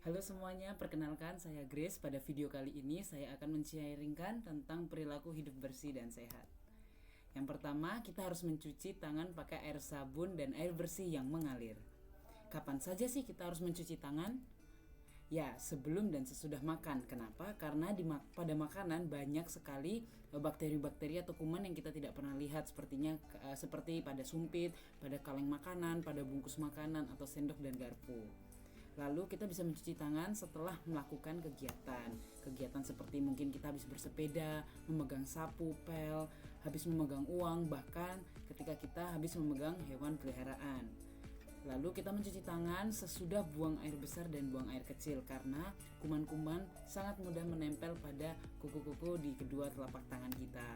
Halo semuanya, perkenalkan saya Grace. Pada video kali ini saya akan men-sharingkan tentang perilaku hidup bersih dan sehat. Yang pertama, kita harus mencuci tangan pakai air sabun dan air bersih yang mengalir. Kapan saja sih kita harus mencuci tangan? Ya, sebelum dan sesudah makan. Kenapa? Karena pada makanan banyak sekali bakteri-bakteri atau kuman yang kita tidak pernah lihat, seperti pada sumpit, pada kaleng makanan, pada bungkus makanan atau sendok dan garpu. Lalu kita bisa mencuci tangan setelah melakukan kegiatan seperti mungkin kita habis bersepeda, memegang sapu, pel, habis memegang uang, bahkan ketika kita habis memegang hewan peliharaan. Lalu kita mencuci tangan sesudah buang air besar dan buang air kecil, karena kuman-kuman sangat mudah menempel pada kuku-kuku di kedua telapak tangan kita.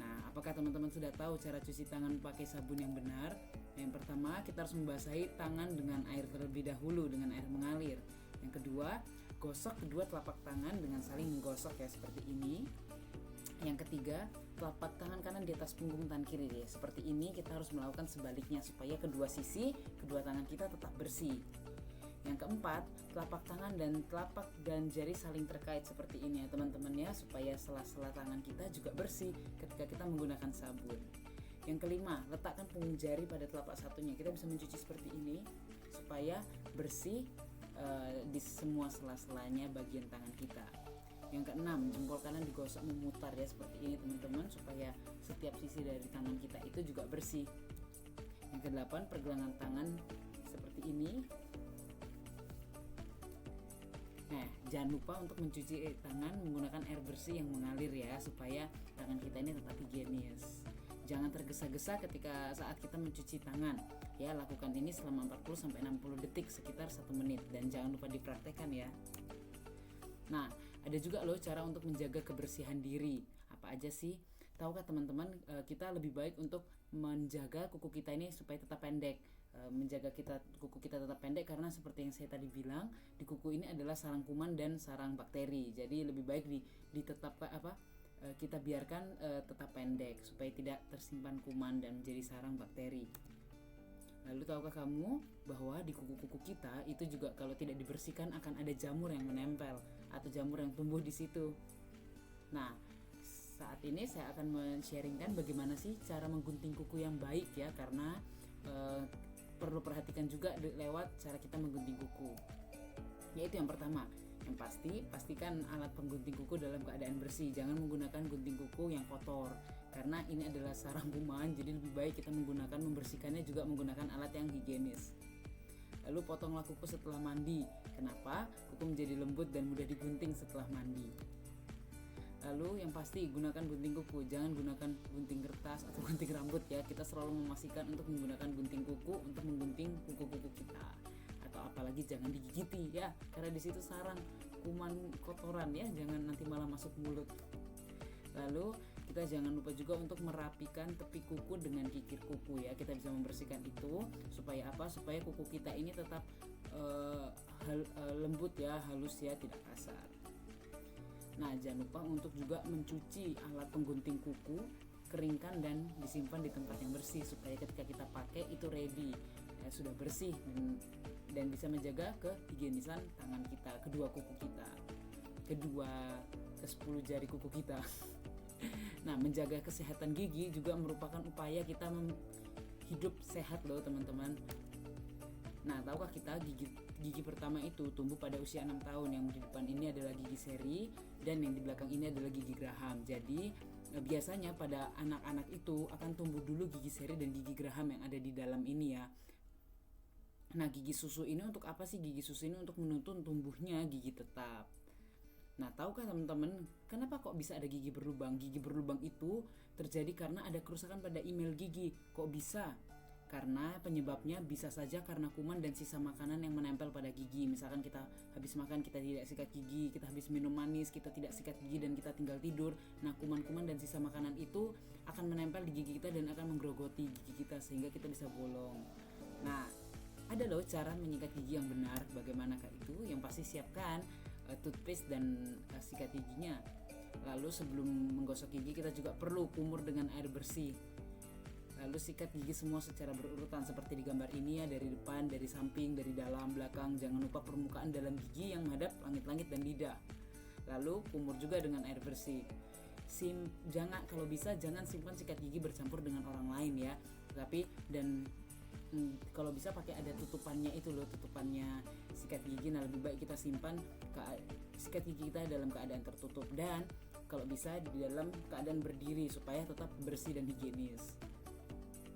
Nah, apakah teman-teman sudah tahu cara cuci tangan pakai sabun yang benar? Yang pertama, kita harus membasahi tangan dengan air terlebih dahulu dengan air mengalir. Yang kedua, gosok kedua telapak tangan dengan saling menggosok ya, seperti ini. Yang ketiga, telapak tangan kanan di atas punggung tangan kiri ya. Seperti ini kita harus melakukan sebaliknya supaya kedua sisi, kedua tangan kita tetap bersih. Yang keempat, telapak tangan dan jari saling terkait seperti ini ya teman-teman ya, supaya sela-sela tangan kita juga bersih ketika kita menggunakan sabun. Yang kelima, letakkan punggung jari pada telapak satunya. Kita bisa mencuci seperti ini supaya bersih di semua sela-selanya bagian tangan kita. Yang keenam, jempol kanan digosok memutar ya seperti ini teman-teman, supaya setiap sisi dari tangan kita itu juga bersih. Yang kedelapan, pergelangan tangan seperti ini. Nah, jangan lupa untuk mencuci tangan menggunakan air bersih yang mengalir ya, supaya tangan kita ini tetap higienis. Jangan tergesa-gesa ketika saat kita mencuci tangan. Ya, lakukan ini selama 40-60 detik, sekitar 1 menit, dan jangan lupa dipraktekkan ya. Nah, ada juga loh cara untuk menjaga kebersihan diri. Apa aja sih? Tahukah teman-teman, kita lebih baik untuk menjaga kuku kita ini supaya tetap pendek. Menjaga kuku kita tetap pendek karena seperti yang saya tadi bilang, di kuku ini adalah sarang kuman dan sarang bakteri. Jadi lebih baik kita biarkan tetap pendek supaya tidak tersimpan kuman dan menjadi sarang bakteri. Lalu tahukah kamu bahwa di kuku-kuku kita itu juga kalau tidak dibersihkan akan ada jamur yang menempel atau jamur yang tumbuh di situ. Nah, saat ini saya akan men-sharingkan bagaimana sih cara menggunting kuku yang baik ya, karena perlu perhatikan juga lewat cara kita menggunting kuku. Yaitu yang pertama, yang pastikan alat penggunting kuku dalam keadaan bersih. Jangan menggunakan gunting kuku yang kotor, karena ini adalah sarang kuman. Jadi lebih baik kita membersihkannya juga menggunakan alat yang higienis. Lalu potonglah kuku setelah mandi. Kenapa? Kuku menjadi lembut dan mudah digunting setelah mandi. Lalu yang pasti gunakan gunting kuku, jangan gunakan gunting kertas atau gunting rambut ya. Kita selalu memastikan untuk menggunakan gunting kuku untuk menggunting kuku-kuku kita. Atau apalagi jangan digigiti ya, karena di situ sarang kuman kotoran ya, jangan nanti malah masuk mulut. Lalu kita jangan lupa juga untuk merapikan tepi kuku dengan kikir kuku ya. Kita bisa membersihkan itu supaya apa? Supaya kuku kita ini tetap lembut ya, halus ya, tidak kasar. Nah, jangan lupa untuk juga mencuci alat penggunting kuku, keringkan dan disimpan di tempat yang bersih supaya ketika kita pakai itu ready ya, sudah bersih dan bisa menjaga kehigienisan tangan kita, kedua kuku kita, ke-10 jari kuku kita. Nah, menjaga kesehatan gigi juga merupakan upaya kita hidup sehat loh teman-teman. Nah, tahukah kita gigi pertama itu tumbuh pada usia 6 tahun. Yang di depan ini adalah gigi seri dan yang di belakang ini adalah gigi Graham. Jadi biasanya pada anak-anak itu akan tumbuh dulu gigi seri dan gigi Graham yang ada di dalam ini ya. Nah, gigi susu ini untuk apa sih? Gigi susu ini untuk menuntun tumbuhnya gigi tetap. Nah, tahukah teman-teman kenapa kok bisa ada gigi berlubang? Gigi berlubang itu terjadi karena ada kerusakan pada email gigi. Kok bisa? Karena penyebabnya bisa saja karena kuman dan sisa makanan yang menempel pada gigi. Misalkan kita habis makan, kita tidak sikat gigi, kita habis minum manis, kita tidak sikat gigi dan kita tinggal tidur. Nah, kuman-kuman dan sisa makanan itu akan menempel di gigi kita dan akan menggerogoti gigi kita sehingga kita bisa bolong. Nah, ada loh cara menyikat gigi yang benar. Bagaimanakah itu? Yang pasti siapkan toothpaste dan sikat giginya. Lalu sebelum menggosok gigi kita juga perlu kumur dengan air bersih. Lalu sikat gigi semua secara berurutan seperti di gambar ini ya, dari depan, dari samping, dari dalam, belakang. Jangan lupa permukaan dalam gigi yang menghadap langit-langit dan lidah. Lalu kumur juga dengan air bersih. Kalau bisa jangan simpan sikat gigi bercampur dengan orang lain ya. Kalau bisa pakai ada tutupannya itu loh, tutupannya sikat gigi. Nah, lebih baik kita simpan sikat gigi kita dalam keadaan tertutup, dan kalau bisa di dalam keadaan berdiri supaya tetap bersih dan higienis.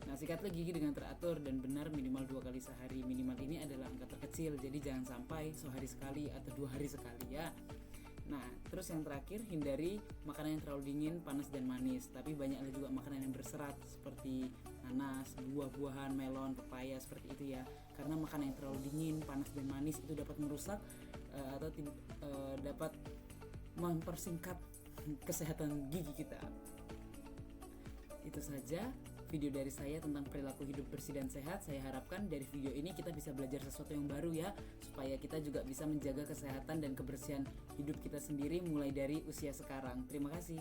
Nah, sikatlah gigi dengan teratur dan benar minimal 2 kali sehari. Minimal ini adalah angka terkecil, jadi jangan sampai sehari sekali atau 2 hari sekali ya. Nah, terus yang terakhir, hindari makanan yang terlalu dingin, panas, dan manis. Tapi banyaklah juga makanan yang berserat seperti nanas, buah-buahan, melon, pepaya, seperti itu ya. Karena makanan yang terlalu dingin, panas, dan manis itu dapat merusak dapat mempersingkat kesehatan gigi kita. Itu saja video dari saya tentang perilaku hidup bersih dan sehat. Saya harapkan dari video ini kita bisa belajar sesuatu yang baru ya, supaya kita juga bisa menjaga kesehatan dan kebersihan hidup kita sendiri mulai dari usia sekarang. Terima kasih.